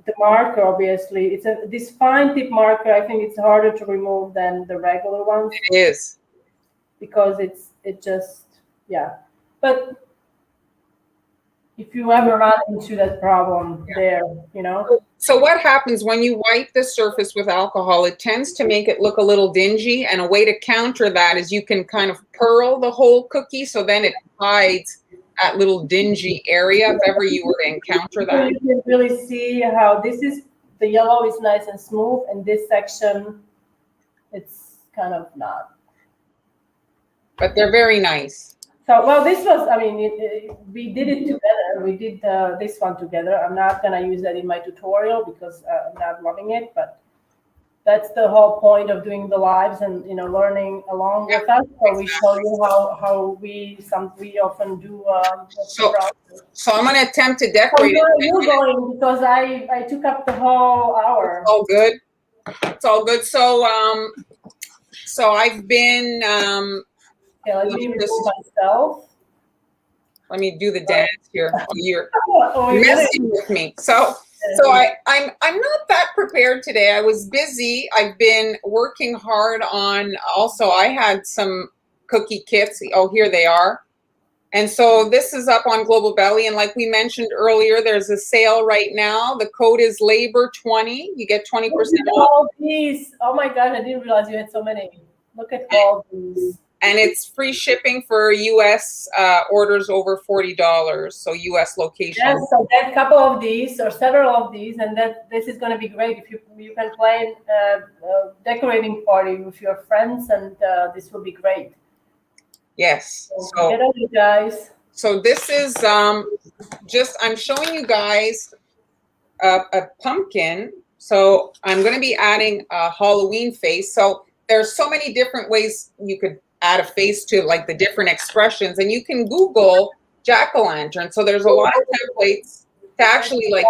the marker obviously it's this fine tip marker. I think it's harder to remove than the regular ones. It is because it just but if you ever run into that problem there, you know. So what happens when you wipe the surface with alcohol? It tends to make it look a little dingy, and a way to counter that is you can kind of pearl the whole cookie so then it hides that little dingy area if ever you were to encounter that. You can really see how this is, the yellow is nice and smooth, and this section it's kind of not. But they're very nice. So, well, this was, I mean, we did it together. We did this one together. I'm not going to use that in my tutorial because I'm not loving it, but that's the whole point of doing the lives and, you know, learning along with us. So we show you how we often do. So I'm going to attempt to decorate it. You're going because I took up the whole hour. It's all good. It's all good. So I've been... Okay, let me remove myself. Let me do the dance here. You're messing with me. So I'm not that prepared today. I was busy. I've been working hard on. Also, I had some cookie kits. Oh, here they are. And so this is up on Global Belly. And like we mentioned earlier, there's a sale right now. The code is LABOR20. You get 20% off. All these. Oh my God, I didn't realize you had so many. Look at all these. And it's free shipping for U.S. Orders over $40, so U.S. location. Yes, so get a couple of these or several of these, and this is going to be great. If you can play a decorating party with your friends, and this will be great. Yes. So get on you guys. So this is just, I'm showing you guys a pumpkin. So I'm going to be adding a Halloween face. So there's so many different ways you could add a face to, like the different expressions, and you can Google jack-o'-lantern. So there's a lot of templates to actually like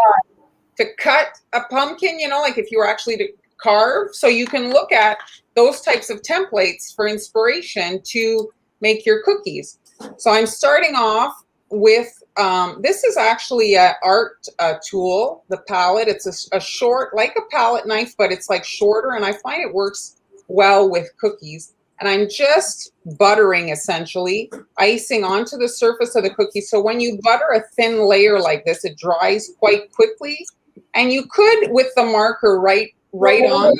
to cut a pumpkin, you know, like if you were actually to carve. So you can look at those types of templates for inspiration to make your cookies. So I'm starting off with this is actually an art tool, the palette. It's a short, like a palette knife, but it's like shorter, and I find it works well with cookies. And I'm just buttering, essentially, icing onto the surface of the cookie. So when you butter a thin layer like this, it dries quite quickly. And you could, with the marker, right on.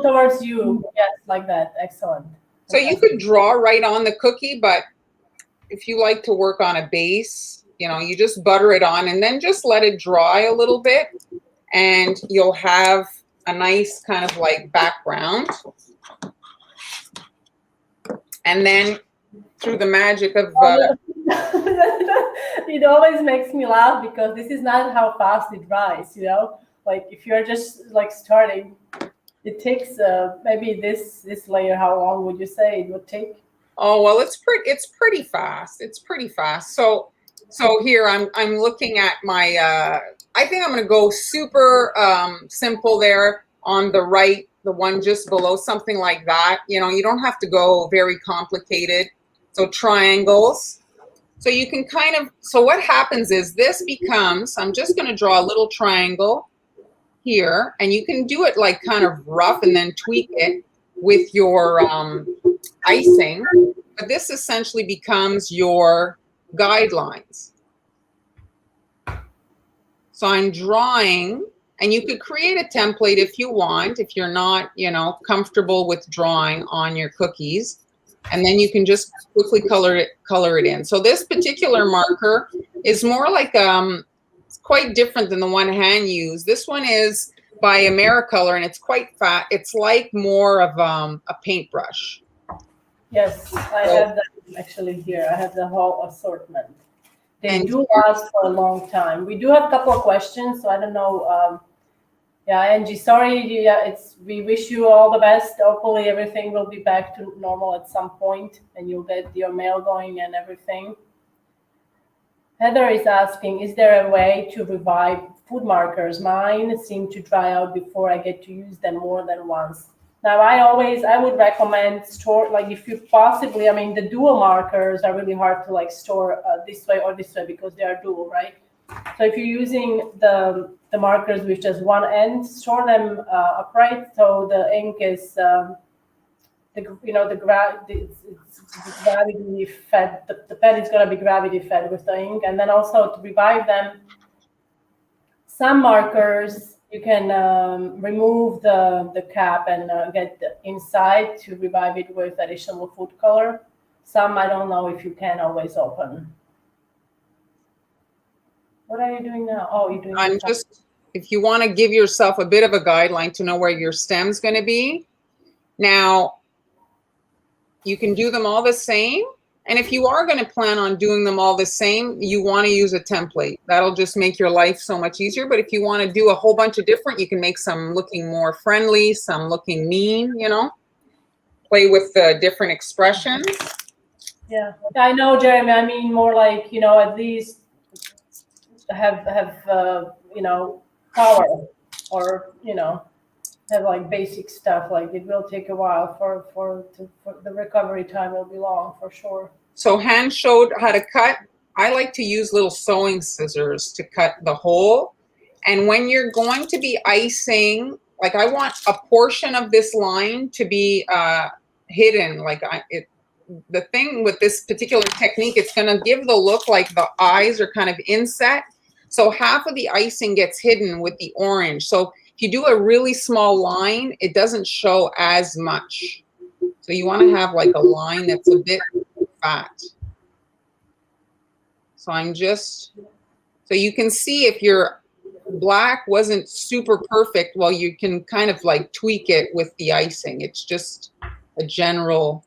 Towards you. Yes, like that. Excellent. So you could draw right on the cookie, but if you like to work on a base, you just butter it on and then just let it dry a little bit, and you'll have a nice kind of like background. And then through the magic of it always makes me laugh because this is not how fast it dries, like if you're just like starting, it takes maybe this layer. How long would you say it would take? Oh, well, it's pretty fast. It's pretty fast. So here I'm looking at my I think I'm going to go super simple there on the right, the one just below, something like that. You don't have to go very complicated. So triangles. So you can so what happens is this becomes, I'm just going to draw a little triangle here, and you can do it like kind of rough and then tweak it with your icing. But this essentially becomes your guidelines. So I'm drawing, and you could create a template if you want, if you're not, comfortable with drawing on your cookies. And then you can just quickly color it in. So this particular marker is more like it's quite different than the one Han used. This one is by Americolor, and it's quite fat. It's like more of a paintbrush. Yes, I have that actually here. I have the whole assortment. They do last for a long time. We do have a couple of questions, so I don't know. Yeah, Angie, sorry. Yeah, we wish you all the best. Hopefully everything will be back to normal at some point and you'll get your mail going and everything. Heather is asking, is there a way to revive food markers? Mine seem to dry out before I get to use them more than once. Now, I would recommend store, like if you possibly, the dual markers are really hard to like store this way or this way because they are dual, right? So if you're using the markers with just one end, store them upright so the ink is it's gravity fed. The pen is going to be gravity fed with the ink, and then also to revive them. Some markers you can remove the cap and get the inside to revive it with additional food color. Some I don't know if you can always open. What are you doing now? Oh, you're doing. I'm just, if you want to give yourself a bit of a guideline to know where your stem's going to be. Now, you can do them all the same. And if you are going to plan on doing them all the same, you want to use a template. That'll just make your life so much easier. But if you want to do a whole bunch of different, you can make some looking more friendly, some looking mean, play with the different expressions. Yeah, I know, Jeremy. I mean, more like, at least have power, or have like basic stuff. Like it will take a while for the recovery time will be long for sure. So Han showed how to cut. I like to use little sewing scissors to cut the hole. And when you're going to be icing, like I want a portion of this line to be hidden. Like the thing with this particular technique, it's going to give the look like the eyes are kind of inset. So half of the icing gets hidden with the orange. So if you do a really small line, it doesn't show as much. So you want to have like a line that's a bit fat. So so you can see if your black wasn't super perfect, well, you can kind of like tweak it with the icing. It's just a general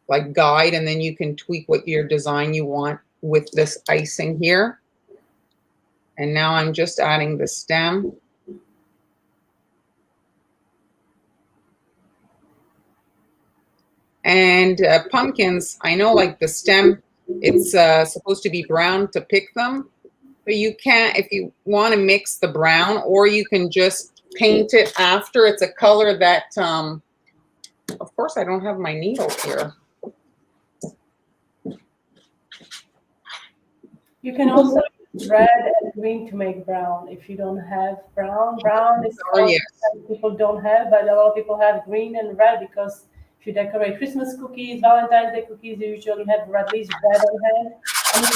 like guide, and then you can tweak what your design you want with this icing here. And now I'm just adding the stem. And pumpkins, I know like the stem, it's supposed to be brown to pick them, but you can't, if you want to mix the brown, or you can just paint it after. It's a color that, of course, I don't have my needle here. You can also red and green to make brown. If you don't have brown is Oh, yes. people don't have, but a lot of people have green and red because if you decorate Christmas cookies, Valentine's Day cookies, you usually have at least red on hand. I mean,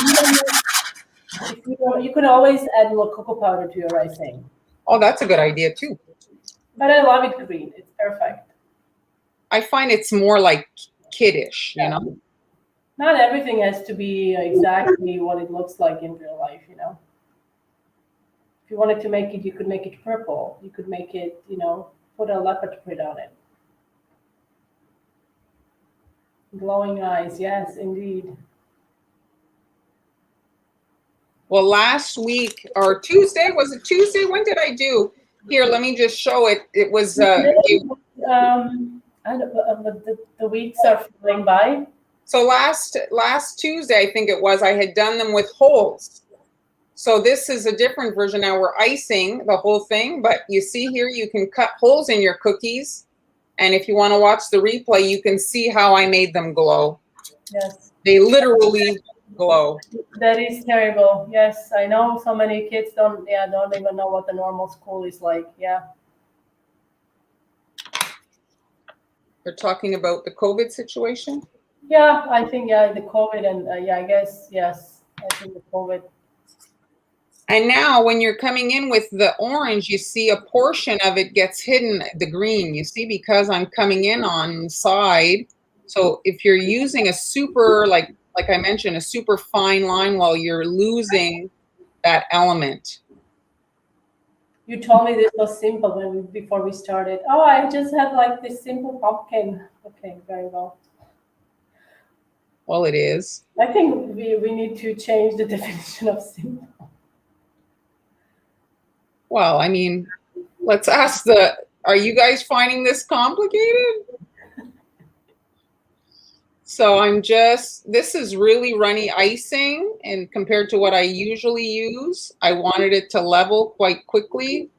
if you don't, you can always add a little cocoa powder to your icing. Oh, that's a good idea too. But I love it green. It's perfect. I find it's more like kiddish, you know? Not everything has to be exactly what it looks like in real life, you know. If you wanted to make it, you could make it purple. You could make it, you know, put a leopard print on it. Glowing eyes, yes, indeed. Well, last week or Tuesday, was it Tuesday? When did I do? Here, let me just show it. It was I don't, the weeks are flying by. so last Tuesday, I think it was, I had done them with holes. So this is a different version. Now we're icing the whole thing, but you see here, you can cut holes in your cookies. And if you want to watch the replay, you can see how I made them glow. Yes. They literally glow. That is terrible. Yes, I know so many kids don't even know what the normal school is like. Yeah. They're talking about the COVID situation. Yeah, I think the COVID and I guess yes, I think the COVID. And now when you're coming in with the orange, you see a portion of it gets hidden, the green, you see, because I'm coming in on the side. So if you're using a super, like I mentioned, a super fine line, while you're losing that element. You told me this was simple before we started. Oh, I just had like this simple pumpkin. Okay, very well. Well, it is. I think we need to change the definition of simple. Well, I mean, let's ask are you guys finding this complicated? So this is really runny icing, and compared to what I usually use, I wanted it to level quite quickly.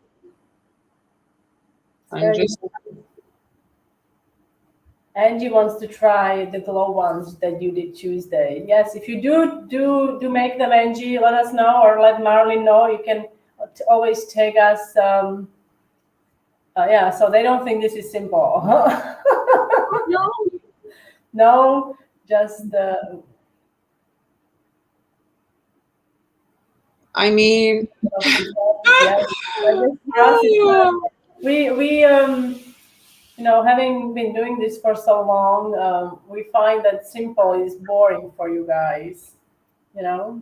Angie wants to try the glow ones that you did Tuesday. Yes, if you do make them, Angie, let us know, or let Marilyn know. You can always take us. Yeah, so they don't think this is simple. No. No, just the. I mean, yes, we you know, having been doing this for so long, we find that simple is boring for you guys, you know.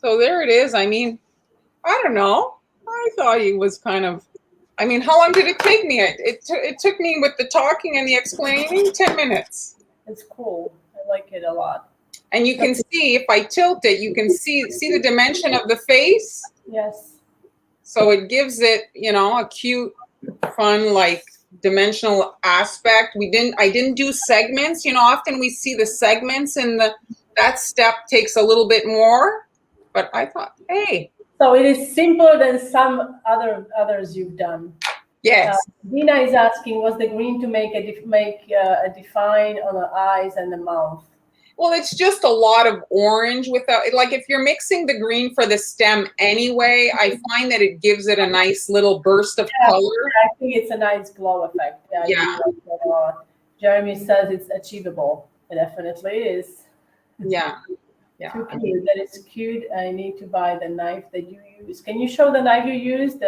So there it is. I mean, I don't know. I thought he was kind of. I mean, how long did it take me? It took me with the talking and the explaining 10 minutes. It's cool. I like it a lot. And you can see, if I tilt it, you can see the dimension of the face. Yes. So it gives it, you know, a cute, fun, like dimensional aspect. I didn't do segments. You know, often we see the segments and that step takes a little bit more. But I thought, hey. So it is simpler than some others you've done. Yes. Dina is asking, was the green to make a define on the eyes and the mouth? Well, it's just a lot of orange without, like if you're mixing the green for the stem anyway, I find that it gives it a nice little burst of color. I think it's a nice glow effect. Yeah. I like that a lot. Jeremy says it's achievable. It definitely is. Yeah. Yeah. Too cute. That is cute. I need to buy the knife that you use. Can you show the knife you used?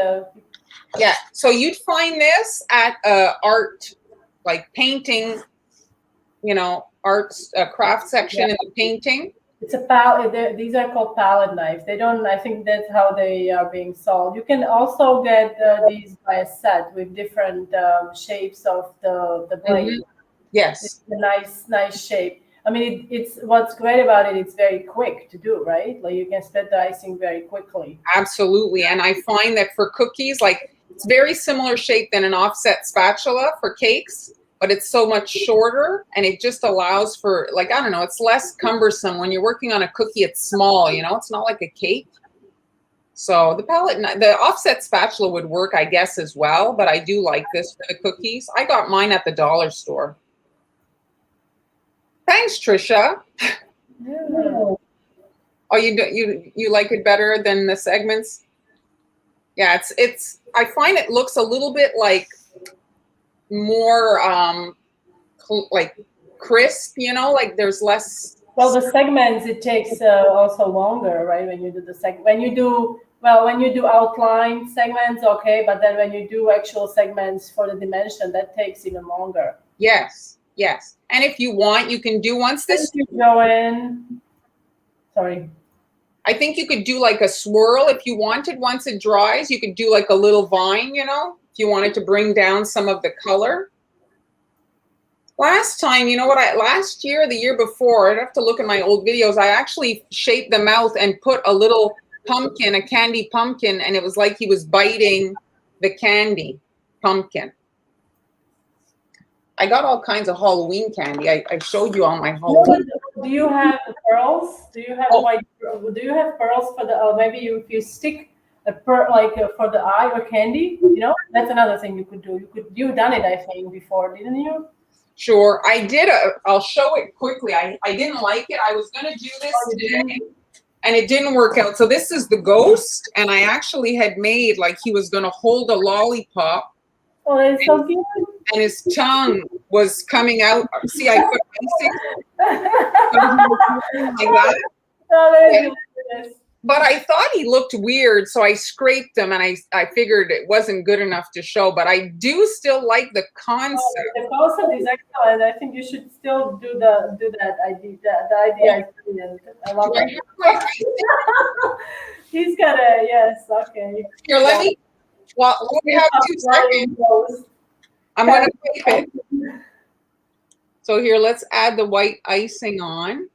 Yeah. So you'd find this at art, like painting, you know, arts craft section in the painting. It's a palette. These are called palette knives. They don't. I think that's how they are being sold. You can also get these by a set with different shapes of the blade. Mm-hmm. Yes, it's a nice shape. I mean, it's what's great about it. It's very quick to do, right? Like you can spread the icing very quickly. Absolutely, and I find that for cookies, like it's very similar shape than an offset spatula for cakes. But it's so much shorter, and it just allows for, like, I don't know, it's less cumbersome. When you're working on a cookie, it's small, you know, it's not like a cake. So the offset spatula would work, I guess, as well, but I do like this for the cookies. I got mine at the dollar store. Thanks, Trisha. Yeah. Oh, you like it better than the segments? Yeah, it's I find it looks a little bit like more like crisp, you know, like there's less. Well, the segments, it takes also longer, right? When you do when you do outline segments, okay, but then when you do actual segments for the dimension, that takes even longer. Yes, yes. And if you want, you can do once this. Thank you, Joanne. Sorry. I think you could do like a swirl if you wanted. Once it dries, you could do like a little vine, you know, if you wanted to bring down some of the color. Last time, you know what, last year, the year before, I'd have to look at my old videos, I actually shaped the mouth and put a little pumpkin, a candy pumpkin, and it was like he was biting the candy pumpkin. I got all kinds of Halloween candy. I showed you all my Halloween. Do you have pearls? Do you have white? Do you have pearls for the? Maybe if you stick a pearl like for the eye or candy, you know, that's another thing you could do. You've done it, I think, before, didn't you? Sure, I did. I'll show it quickly. I didn't like it. I was going to do this today, and it didn't work out. So this is the ghost, and I actually had made like he was going to hold a lollipop. Oh, that's so cute. And his tongue was coming out. See, I put icing like that. Oh, but I thought he looked weird, so I scraped him, and I figured it wasn't good enough to show. But I do still like the concept. The concept is excellent. I think you should still do that idea. The idea is brilliant. I love it. He's got a yes. Okay. Here, let me. Well, we have 2 seconds. I'm going to tape it. So here, let's add the white icing on.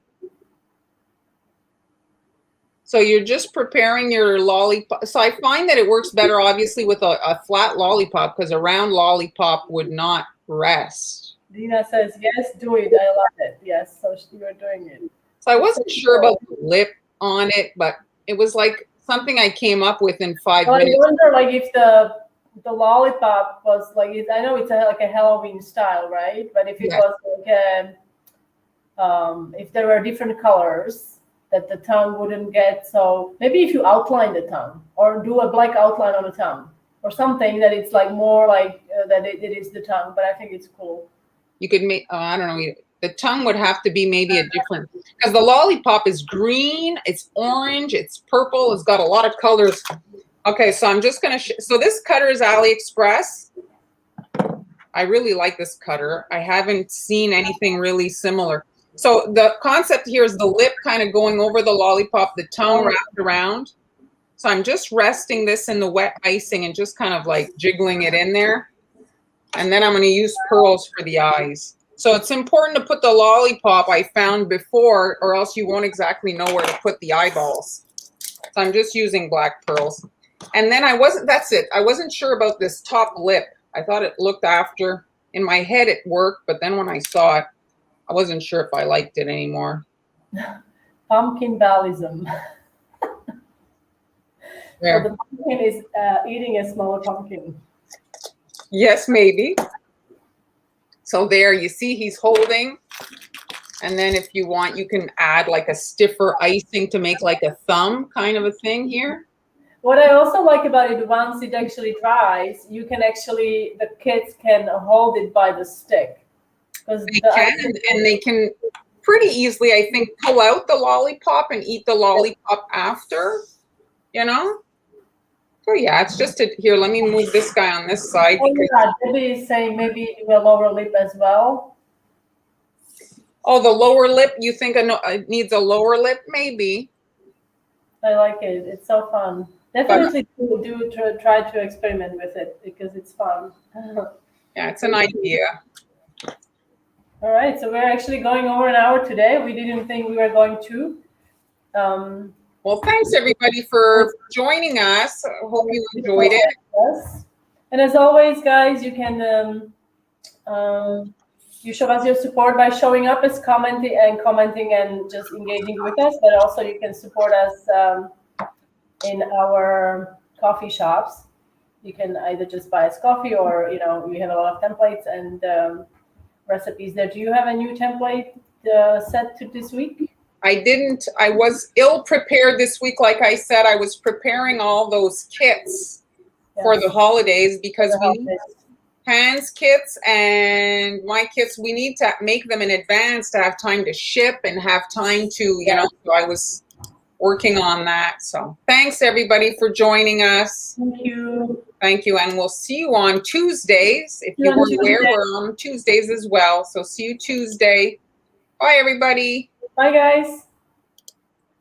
So you're just preparing your lollipop. So I find that it works better, obviously, with a flat lollipop, because a round lollipop would not rest. Dina says, yes, do it. I love it. Yes, so you're doing it. So I wasn't sure about the lip on it, but it was like something I came up with in 5 minutes. I wonder, like, if the lollipop was like, I know it's like a Halloween style, right? But if it was like if there were different colors that the tongue wouldn't get, so maybe if you outline the tongue or do a black outline on the tongue or something that it's like more like that it is the tongue. But I think it's cool. You could make, I don't know, the tongue would have to be maybe a different, because the lollipop is green, it's orange, it's purple, it's got a lot of colors. Okay, so I'm just going to, so this cutter is AliExpress. I really like this cutter. I haven't seen anything really similar. So the concept here is the lip kind of going over the lollipop, the tongue wrapped around. So I'm just resting this in the wet icing and just kind of like jiggling it in there. And then I'm going to use pearls for the eyes. So it's important to put the lollipop I found before, or else you won't exactly know where to put the eyeballs. So I'm just using black pearls. And then that's it. I wasn't sure about this top lip. I thought it looked after, in my head it worked, but then when I saw it, I wasn't sure if I liked it anymore. Pumpkin ballism. Yeah. So the pumpkin is eating a small pumpkin. Yes, maybe. So there, you see he's holding. And then if you want, you can add like a stiffer icing to make like a thumb kind of a thing here. What I also like about it, once it actually dries, you can actually, the kids can hold it by the stick. They can, and they can pretty easily, I think, pull out the lollipop and eat the lollipop after, you know? So yeah, it's just here, let me move this guy on this side. Oh, yeah, Debbie is saying maybe do a lower lip as well. Oh, the lower lip, you think it needs a lower lip? Maybe. I like it. It's so fun. Definitely try to experiment with it because it's fun. Yeah, it's an idea. All right, so we're actually going over an hour today. We didn't think we were going to. Well, thanks everybody for joining us. I hope you enjoyed it. Yes. And as always, guys, you can you show us your support by showing up as commenting and just engaging with us, but also you can support us in our coffee shops. You can either just buy us coffee or, you know, we have a lot of templates and recipes there. Do you have a new template set to this week? I was ill prepared this week. Like I said, I was preparing all those kits for the holidays because we need Hans kits and my kits. We need to make them in advance to have time to ship and have time to, you know, so I was working on that. So thanks everybody for joining us. Thank you. Thank you. And we'll see you on Tuesdays. If you weren't aware, we're on Tuesdays as well. So see you Tuesday. Bye everybody. Bye guys.